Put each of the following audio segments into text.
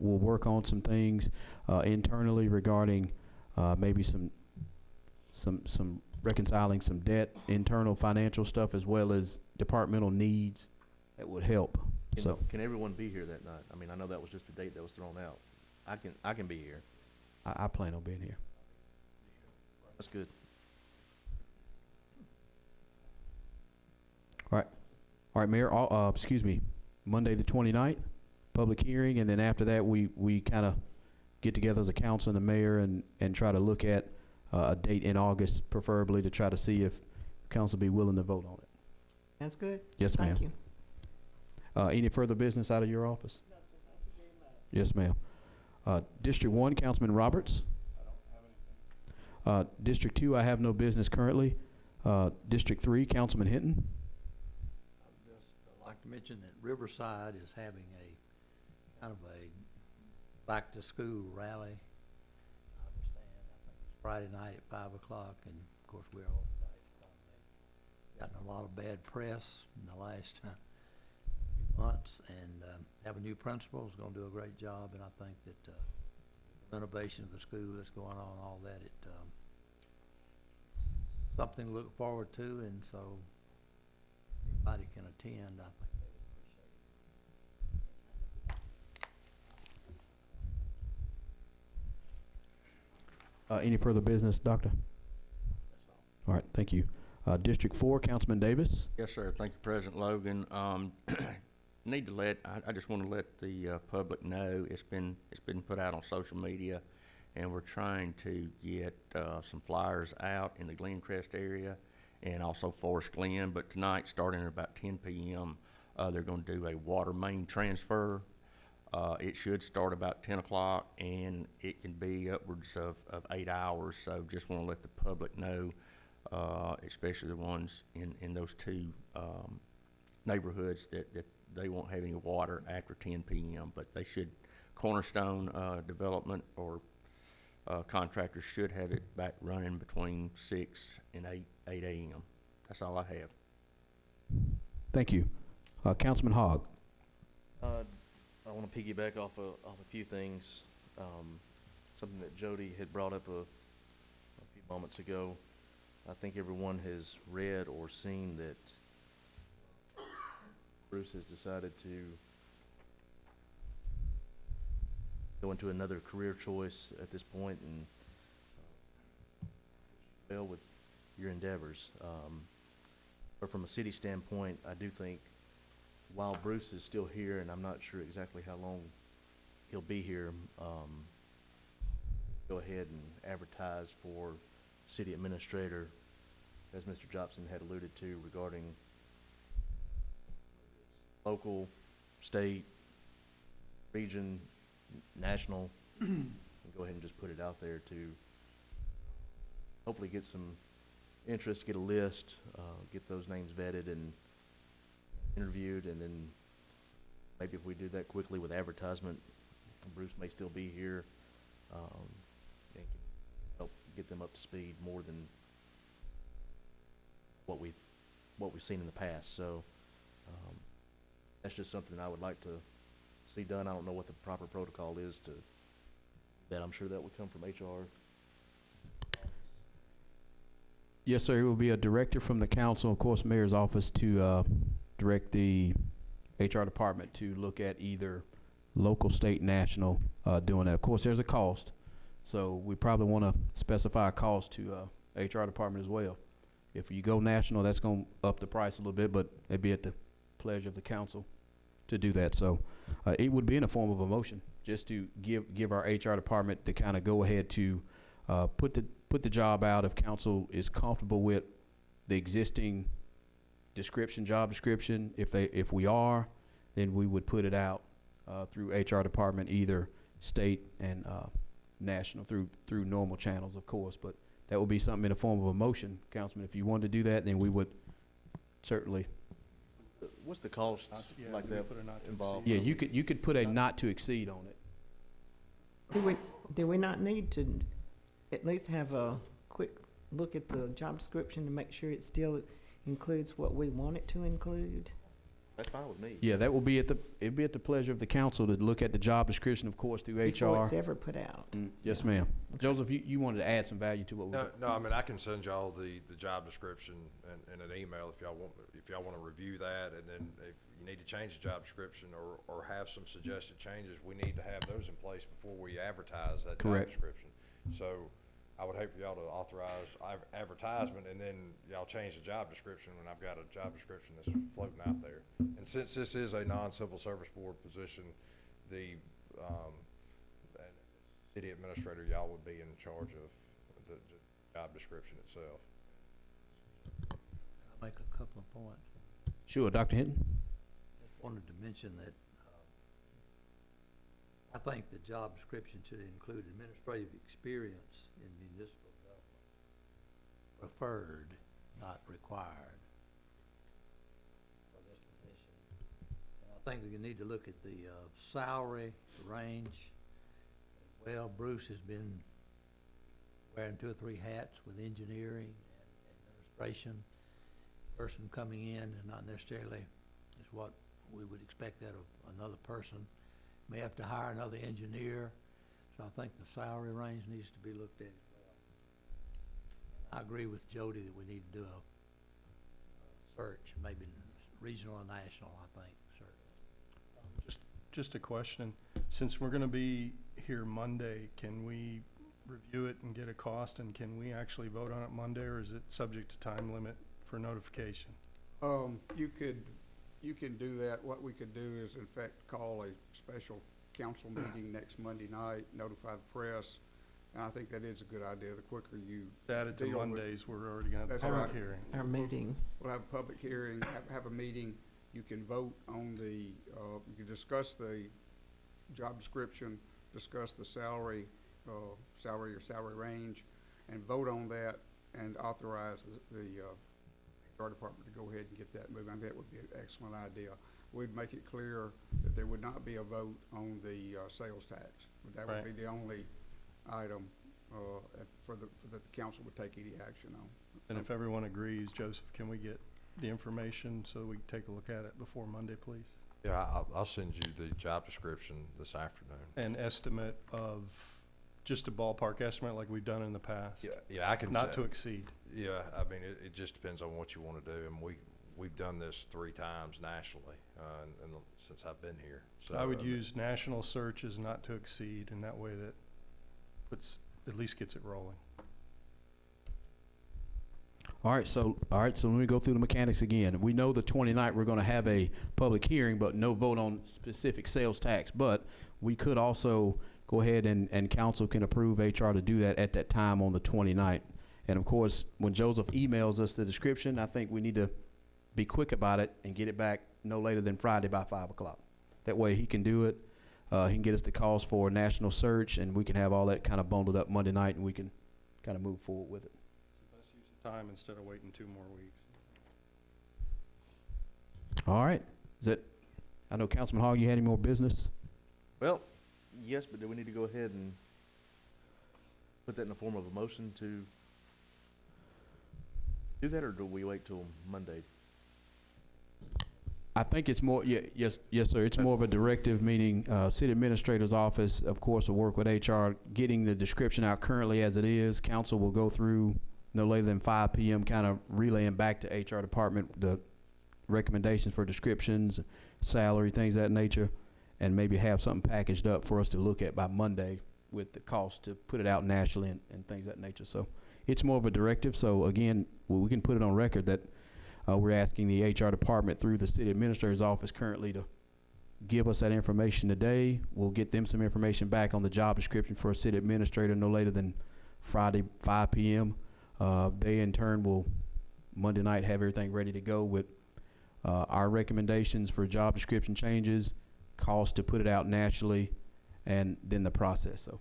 we'll work on some things internally regarding maybe some reconciling some debt, internal financial stuff, as well as departmental needs that would help. So Can everyone be here that night? I mean, I know that was just a date that was thrown out. I can be here. I plan on being here. That's good. All right, Mayor, excuse me, Monday the 29th, public hearing, and then after that, we kind of get together as a council and the mayor and try to look at a date in August, preferably, to try to see if council be willing to vote on it. That's good. Yes, ma'am. Thank you. Any further business out of your office? No, sir. Thank you very much. Yes, ma'am. District 1, Councilman Roberts. I don't have anything. District 2, I have no business currently. District 3, Councilman Hinton. Like to mention that Riverside is having a kind of a back to school rally. I understand. I think it's Friday night at 5 o'clock, and of course we're all gotten a lot of bad press in the last few months, and have a new principal who's going to do a great job, and I think that the renovation of the school that's going on, all that, something to look forward to, and so anybody can attend, I think they would appreciate it. Any further business, Doctor? That's all. All right, thank you. District 4, Councilman Davis. Yes, sir. Thank you, President Logan. I just want to let the public know it's been put out on social media, and we're trying to get some flyers out in the Glencrest area and also Forest Glen. But tonight, starting at about 10 p.m., they're going to do a water main transfer. It should start about 10 o'clock, and it can be upwards of 8 hours. So just want to let the public know, especially the ones in those two neighborhoods, that they won't have any water after 10 p.m. But they should, Cornerstone Development or contractors should have it back running between 6 and 8 a.m. That's all I have. Thank you. Councilman Hogg. I want to piggyback off a few things. Something that Jody had brought up a few moments ago. I think everyone has read or seen that Bruce has decided to go into another career choice at this point, and well with your endeavors. But from a city standpoint, I do think while Bruce is still here, and I'm not sure exactly how long he'll be here, go ahead and advertise for city administrator, as Mr. Jobson had alluded to, regarding local, state, region, national, and go ahead and just put it out there to hopefully get some interest, get a list, get those names vetted and interviewed, and then maybe if we do that quickly with advertisement, Bruce may still be here, and can help get them up to speed more than what we've seen in the past. So that's just something I would like to see done. I don't know what the proper protocol is to that. I'm sure that would come from HR. Yes, sir. It will be a director from the council, of course, mayor's office, to direct the HR department to look at either local, state, national, doing that. Of course, there's a cost, so we probably want to specify a cost to HR department as well. If you go national, that's going to up the price a little bit, but it'd be at the pleasure of the council to do that. So it would be in the form of a motion, just to give our HR department the kind of go ahead to put the job out if council is comfortable with the existing job description. If we are, then we would put it out through HR department, either state and national, through normal channels, of course. But that would be something in the form of a motion, Councilman. If you wanted to do that, then we would certainly. What's the cost like that involved? Yeah, you could put a not to exceed on it. Do we not need to at least have a quick look at the job description to make sure it still includes what we want it to include? That's fine with me. Yeah, that will be it'd be at the pleasure of the council to look at the job description, of course, through Before HR. it's ever put out. Yes, Yeah. ma'am. Joseph, you wanted to add some value to what we No, I mean, I can send y'all the job description in an email if y'all want to review that, and then if you need to change the job description or have some suggested changes, we need to have those in place before we advertise that job Correct. description. So I would hope for y'all to authorize advertisement, and then y'all change the job description when I've got a job description that's floating out there. And since this is a non-civil service board position, the city administrator, y'all would be in charge of the job description itself. I'll make a couple of points. Sure, Dr. Hinton? Just wanted to mention that, I think the job description should include administrative experience in municipal government. Preferred, not required for this position. And I think we need to look at the, salary range. Well, Bruce has been wearing 2 or 3 hats with engineering and administration. Person coming in is not necessarily is what we would expect out of another person. May have to hire another engineer, so I think the salary range needs to be looked at as well. I agree with Jody that we need to do a search, maybe regional and national, I think, certainly. Just a question. Since we're gonna be here Monday, can we review it and get a cost, and can we actually vote on it Monday, or is it subject to time limit for notification? You can do that. What we could do is in fact call a special council meeting next Monday night, notify the press, and I think that is a good idea. The quicker you Add it to deal with- Mondays, we're already gonna have a That's public right. hearing. Our meeting. we'll have a public hearing, have a meeting. You can vote on you can discuss the job description, discuss the salary or salary range, and vote on that and authorize the HR department to go ahead and get that moving. I think that would be an excellent idea. We'd make it clear that there would not be a vote on the sales tax. That would Right. be the only item that the council would take any action on. And if everyone agrees, Joseph, can we get the information so we can take a look at it before Monday, please? Yeah, I'll send you the job description this afternoon. An estimate of, just a ballpark estimate like we've done in the past. Yeah, I can. Not to exceed. Yeah, I mean, it just depends on what you want to do, and we've done this 3 times nationally, since I've been here. So I would use national search as not to exceed, and that way that at least gets it rolling. All right, so let me go through the mechanics again. We know the 29th we're going to have a public hearing, but no vote on specific sales tax. But we could also go ahead and council can approve HR to do that at that time on the 29th. And of course, when Joseph emails us the description, I think we need to be quick about it and get it back no later than Friday by 5 o'clock. That way he can do it. He can get us the calls for a national search, and we can have all that kind of bundled up Monday night, and we can kind of move forward with it. Best use of time instead of waiting 2 more weeks. All right. I know Councilman Hogg, you had any more business? Well, yes, but do we need to go ahead and put that in the form of a motion to do that, or do we wait till Monday? I think it's more, yes, sir. It's more of a directive, meaning city administrator's office, of course, will work with HR, getting the description out currently as it is. Council will go through no later than 5 p.m., kind of relaying back to HR department the recommendations for descriptions, salary, things of that nature, and maybe have something packaged up for us to look at by Monday with the cost to put it out nationally and things of that nature. So it's more of a directive. So again, we can put it on record that we're asking the HR department through the city administrator's office currently to give us that information today. We'll get them some information back on the job description for a city administrator no later than Friday, 5 p.m. They in turn will Monday night have everything ready to go with our recommendations for job description changes, cost to put it out nationally, and then the process. So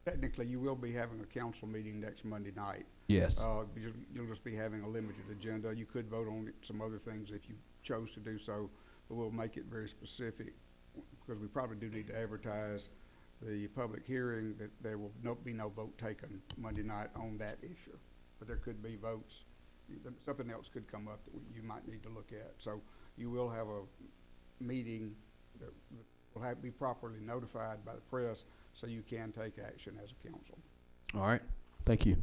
Technically, you will be having a council meeting next Monday night. yes. You'll just be having a limited agenda. You could vote on some other things if you chose to do so, but we'll make it very specific because we probably do need to advertise the public hearing that there will be no vote taken Monday night on that issue. But there could be votes. Something else could come up that you might need to look at. So you will have a meeting that will have, be properly notified by the press, so you can take action as a council. All right, thank you.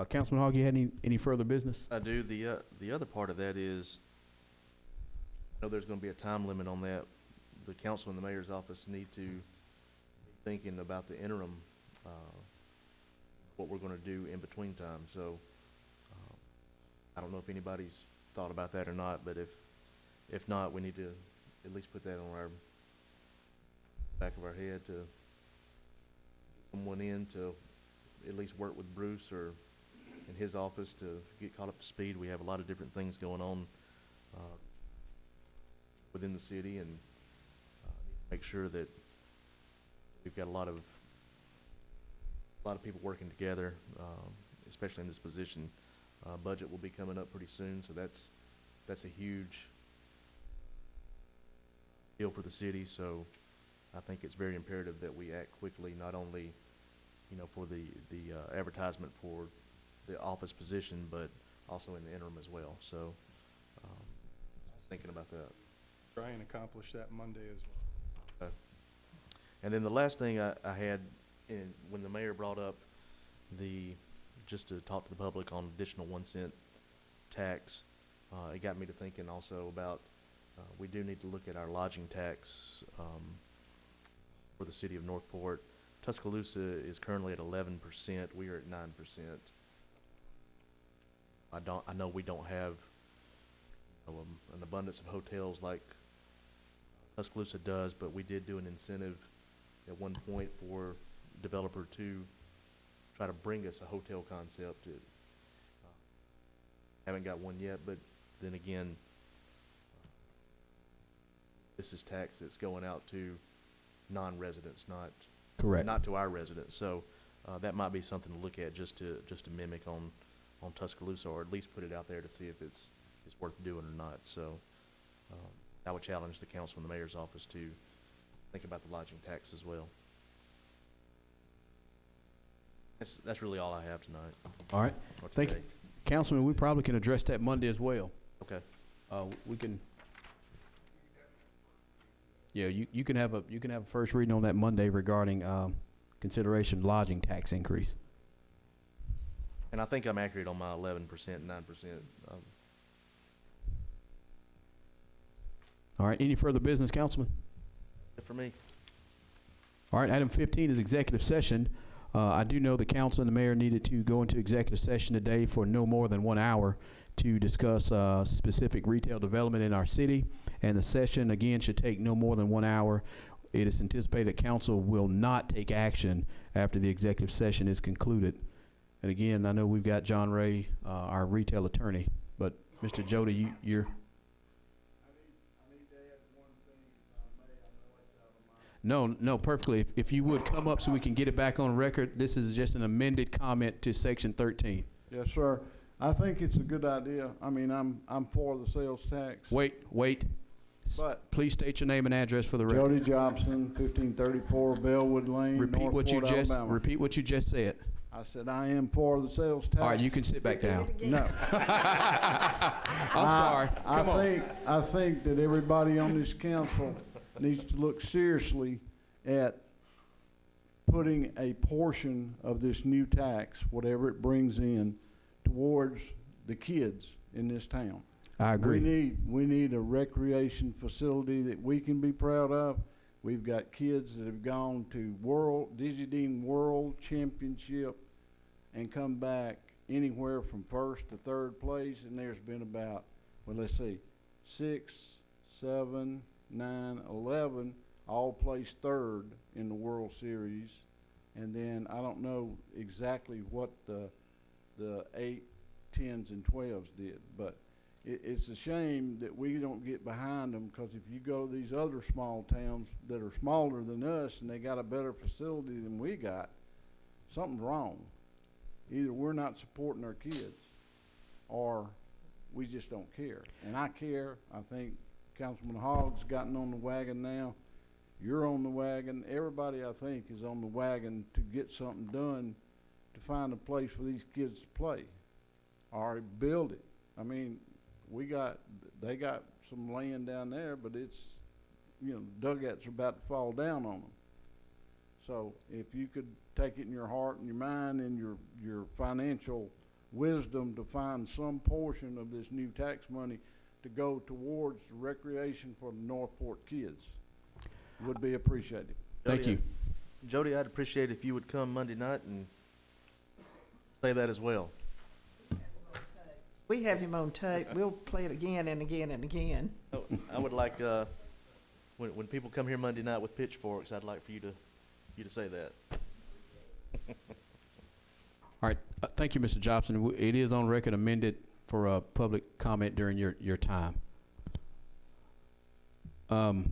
Councilman Hogg, you had any further business? I do. The other part of that is, I know there's gonna be a time limit on that. The council and the mayor's office need to be thinking about the interim, what we're gonna do in between time. So, I don't know if anybody's thought about that or not, but if not, we need to at least put that on our back of our head to get someone in to at least work with Bruce or in his office to get caught up to speed. We have a lot of different things going on within the city, and make sure that we've got a lot of people working together, especially in this position. Budget will be coming up pretty soon, so that's a huge deal for the city. So I think it's very imperative that we act quickly, not only, you know, for the advertisement for the office position, but also in the interim as well. So, just thinking about that. Try and accomplish that Monday as well. And then the last thing I had, when the mayor brought up just to talk to the public on additional 1 cent tax, it got me to thinking also about, we do need to look at our lodging tax, for the city of Northport. Tuscaloosa is currently at 11%. We are at 9%. I know we don't have, you know, an abundance of hotels like Tuscaloosa does, but we did do an incentive at one point for developer to try to bring us a hotel concept. Haven't got one yet, but then again, this is tax that's going out to non-residents, Correct. not to our residents. So that might be something to look at, just to mimic on Tuscaloosa, or at least put it out there to see if it's worth doing or not. So I would challenge the council and the mayor's office to think about the lodging tax as well. That's really all I have tonight. All right, or thank you. today. Councilman, we probably can address that Monday as well. Okay. We can. Yeah, you can have a first reading on that Monday regarding consideration lodging tax increase. And I think I'm accurate on my 11%, 9%. All right, any further business, Councilman? For me. All right, item 15 is executive session. I do know the council and the mayor needed to go into executive session today for no more than 1 hour to discuss specific retail development in our city. And the session, again, should take no more than 1 hour. It is anticipated that council will not take action after the executive session is concluded. And again, I know we've got John Ray, our retail attorney, but Mr. Jody, you're. No, perfectly. If you would come up so we can get it back on record, this is just an amended comment to section 13. Yes, sir. I think it's a good idea. I mean, I'm for the sales tax. Wait. But Please state your name and address for the record. Jody Jobson, 1534 Bellwood Lane, Repeat what you Northport, just Alabama. said. I said I am for the sales tax. All right, you can sit back down. No. I'm sorry. Come on. I think that everybody on this council needs to look seriously at putting a portion of this new tax, whatever it brings in, towards the kids in this town. I agree. We need a recreation facility that we can be proud of. We've got kids that have gone to Digidine World Championship and come back anywhere from first to third place, and there's been about, well, let's see, 6, 7, 9, 11 all placed third in the World Series. And then I don't know exactly what the 8, 10s, and 12s did, but it's a shame that we don't get behind them, because if you go to these other small towns that are smaller than us and they got a better facility than we got, something's wrong. Either we're not supporting our kids or we just don't care. And I care. I think Councilman Hogg's gotten on the wagon now. You're on the wagon. Everybody, I think, is on the wagon to get something done, to find a place for these kids to play or build it. I mean, they got some land down there, but it's, you know, dugouts are about to fall down on them. So if you could take it in your heart and your mind and your financial wisdom to find some portion of this new tax money to go towards recreation for the Northport kids, would be appreciated. Thank you. Jody, I'd appreciate if you would come Monday night and say that as well. We have him on tape. We'll play it again and again and again. Oh, I would like, when people come here Monday night with pitchforks, I'd like for you to say that. All right, thank you, Mr. Jobson. It is on record amended for a public comment during your time.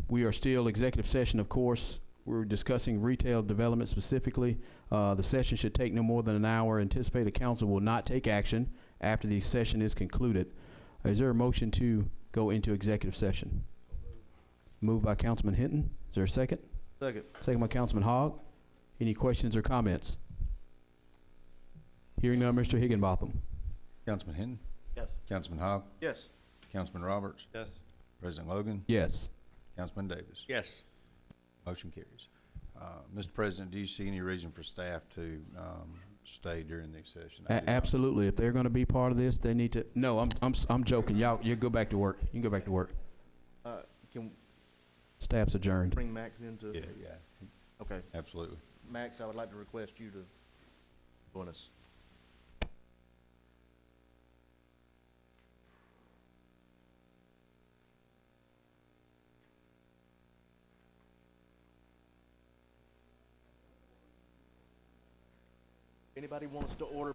We are still executive session, of course. We're discussing retail development specifically. The session should take no more than an hour. Anticipate the council will not take action after the session is concluded. Is there a motion to go into executive session? Moved by Councilman Hinton. Is there a second? Second. Second by Councilman Hogg. Any questions or comments? Hearing none, Mr. Higginbotham. Councilman Hinton? Yes. Councilman Hogg? Yes. Councilman Roberts? Yes. President Logan? Yes. Councilman Davis? Yes. Motion carries. Mr. President, do you see any reason for staff to stay during the session? I did not- Absolutely. If they're going to be part of this, they need to. No, I'm joking. Y'all, you go back to work. You can go back to work. Can Staff's adjourned. bring Max into? Yeah, Okay. absolutely. Max, I would like to request you to join us. Anybody wants to order